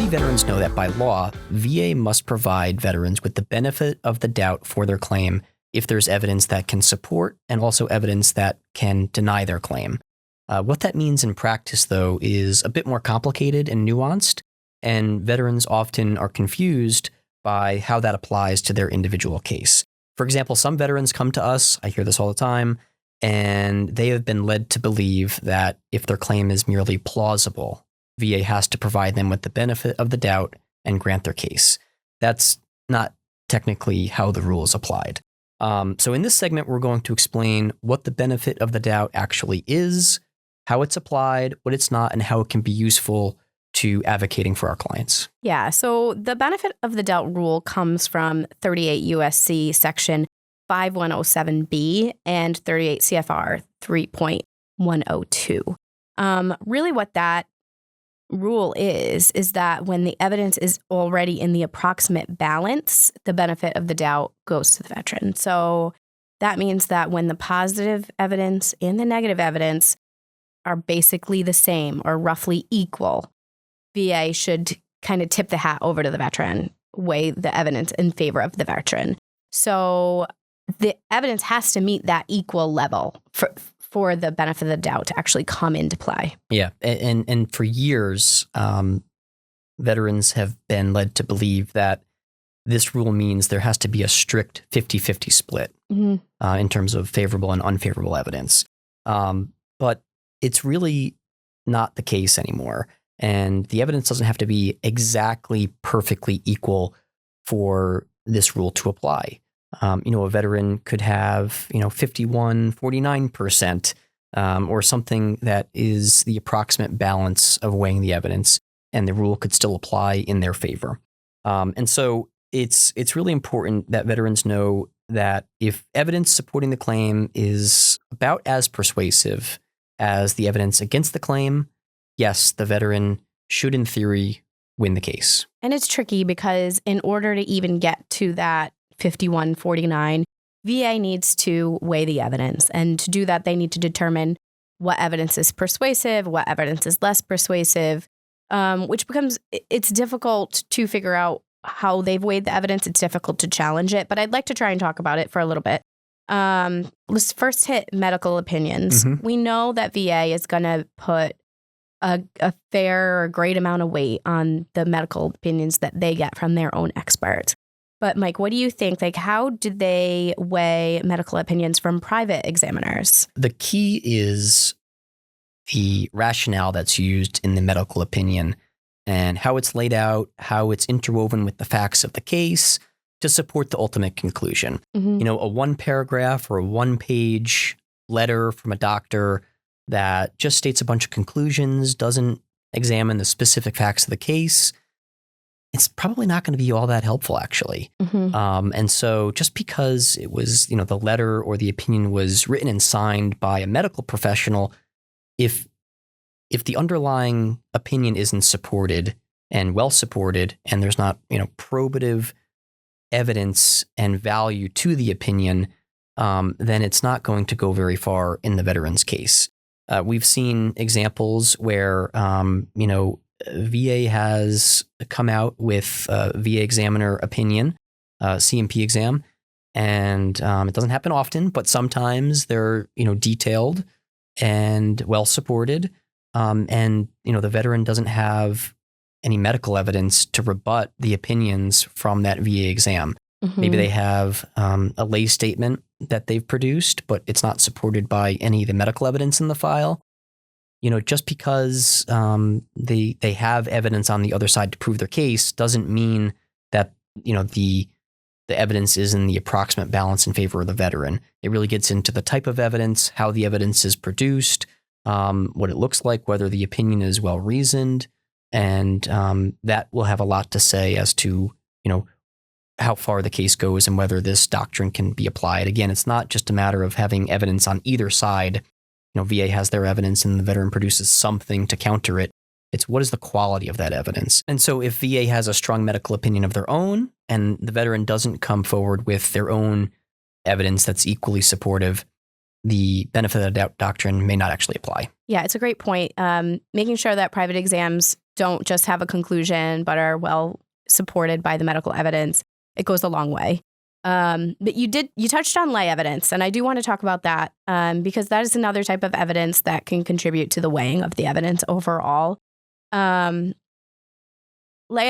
many veterans know that by law, VA must provide veterans with the benefit of the doubt for their claim if there's evidence that can support and also evidence that can deny their claim. What that means in practice, though, is a bit more complicated and nuanced, and veterans often are confused by how that applies to their individual case. For example, some veterans come to us, I hear this all the time, and they have been led to believe that if their claim is merely plausible, VA has to provide them with the benefit of the doubt and grant their case. That's not technically how the rule is applied. So in this segment, we're going to explain what the benefit of the doubt actually is, how it's applied, what it's not, and how it can be useful to advocating for our clients. Yeah, so the benefit of the doubt rule comes from 38 USC section 5107B and 38 CFR 3.102. Really what that rule is that when the evidence is already in the approximate balance, the benefit of the doubt goes to the veteran. So that means that when the positive evidence and the negative evidence are basically the same or roughly equal, VA should kind of tip the hat over to the veteran, weigh the evidence in favor of the veteran. So the evidence has to meet that equal level for the benefit of the doubt to actually come into play. Yeah, and for years, veterans have been led to believe that this rule means there has to be a strict 50-50 split in terms of favorable and unfavorable evidence. But it's really not the case anymore. And the evidence doesn't have to be exactly perfectly equal for this rule to apply. A veteran could have, 51-49%, or something that is the approximate balance of weighing the evidence, and the rule could still apply in their favor. And so it's really important that veterans know that if evidence supporting the claim is about as persuasive as the evidence against the claim, yes, the veteran should, in theory, win the case. And it's tricky because in order to even get to that 51-49, VA needs to weigh the evidence. And to do that, they need to determine what evidence is persuasive, what evidence is less persuasive, which becomes, it's difficult to figure out how they've weighed the evidence. It's difficult to challenge it, but I'd like to try and talk about it for a little bit. Let's first hit medical opinions. We know that VA is going to put a fair or great amount of weight on the medical opinions that they get from their own experts. But Mike, what do you think? Like, how do they weigh medical opinions from private examiners? The key is the rationale that's used in the medical opinion and how it's laid out, how it's interwoven with the facts of the case to support the ultimate conclusion. A one paragraph or a one page letter from a doctor that just states a bunch of conclusions, doesn't examine the specific facts of the case, it's probably not going to be all that helpful, actually. And so just because it was, the letter or the opinion was written and signed by a medical professional, if the underlying opinion isn't supported and well supported, and there's not, probative evidence and value to the opinion, then it's not going to go very far in the veteran's case. We've seen examples where, VA has come out with a VA examiner opinion, CMP exam, and it doesn't happen often, but sometimes they're, detailed and well supported, and the veteran doesn't have any medical evidence to rebut the opinions from that VA exam. Maybe they have a lay statement that they've produced, but it's not supported by any of the medical evidence in the file. Just because they have evidence on the other side to prove their case doesn't mean that, the evidence is in the approximate balance in favor of the veteran. It really gets into the type of evidence, how the evidence is produced, what it looks like, whether the opinion is well reasoned, and that will have a lot to say as to, how far the case goes and whether this doctrine can be applied. Again, it's not just a matter of having evidence on either side. VA has their evidence and the veteran produces something to counter it. It's what is the quality of that evidence? And so if VA has a strong medical opinion of their own and the veteran doesn't come forward with their own evidence that's equally supportive, the benefit of the doubt doctrine may not actually apply. Yeah, it's a great point. Making sure that private exams don't just have a conclusion, but are well supported by the medical evidence, it goes a long way. But you touched on lay evidence, and I do want to talk about that because that is another type of evidence that can contribute to the weighing of the evidence overall. Lay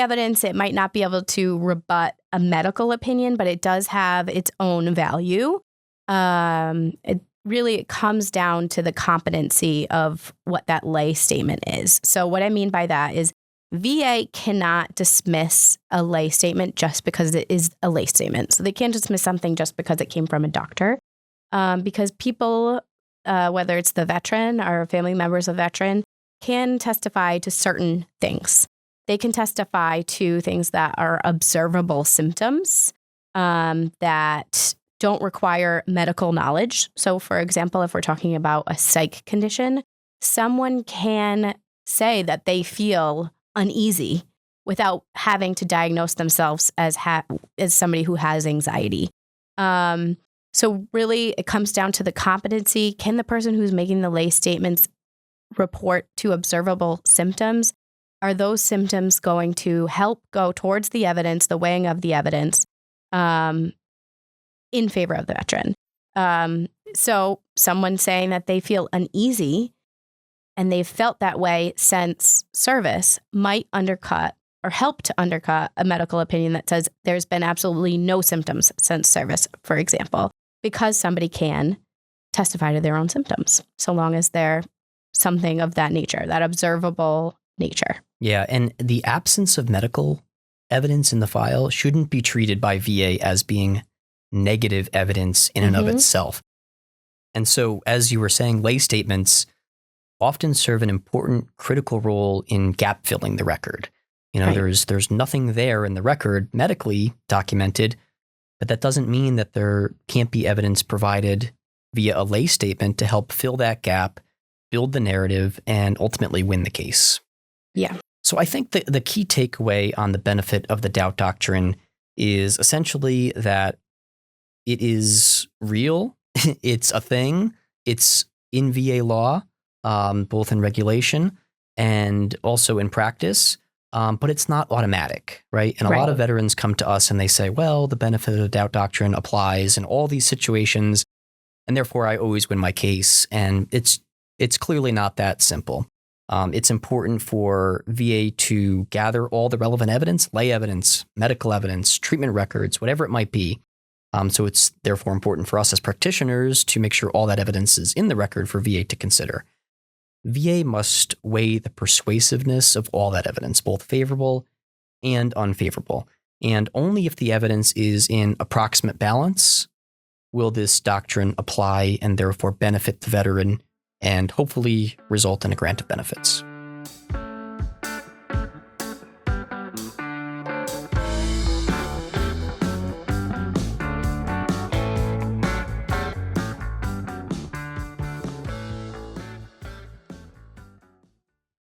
evidence, it might not be able to rebut a medical opinion, but it does have its own value. It comes down to the competency of what that lay statement is. So what I mean by that is VA cannot dismiss a lay statement just because it is a lay statement. So they can't dismiss something just because it came from a doctor. Because people, whether it's the veteran or family members of veteran, can testify to certain things. They can testify to things that are observable symptoms that don't require medical knowledge. So, for example, if we're talking about a psych condition, someone can say that they feel uneasy without having to diagnose themselves as somebody who has anxiety. So really, it comes down to the competency. Can the person who's making the lay statements report to observable symptoms? Are those symptoms going to help go towards the evidence, the weighing of the evidence, in favor of the veteran? So someone saying that they feel uneasy and they've felt that way since service might undercut or help to undercut a medical opinion that says there's been absolutely no symptoms since service, for example, because somebody can testify to their own symptoms, so long as they're something of that nature, that observable nature. Yeah, and the absence of medical evidence in the file shouldn't be treated by VA as being negative evidence in and of itself. And so, as you were saying, lay statements often serve an important critical role in gap filling the record. You know, Right. there's nothing there in the record medically documented, but that doesn't mean that there can't be evidence provided via a lay statement to help fill that gap, build the narrative, and ultimately win the case. Yeah. So I think the key takeaway on the benefit of the doubt doctrine is essentially that it is real, it's a thing, it's in VA law, both in regulation and also in practice, but it's not automatic, right? And a lot of veterans come to us and they say, well, the benefit of the doubt doctrine applies in all these situations, and therefore I always win my case. And it's clearly not that simple. It's important for VA to gather all the relevant evidence, lay evidence, medical evidence, treatment records, whatever it might be. So it's therefore important for us as practitioners to make sure all that evidence is in the record for VA to consider. VA must weigh the persuasiveness of all that evidence, both favorable and unfavorable. And only if the evidence is in approximate balance will this doctrine apply and therefore benefit the veteran and hopefully result in a grant of benefits.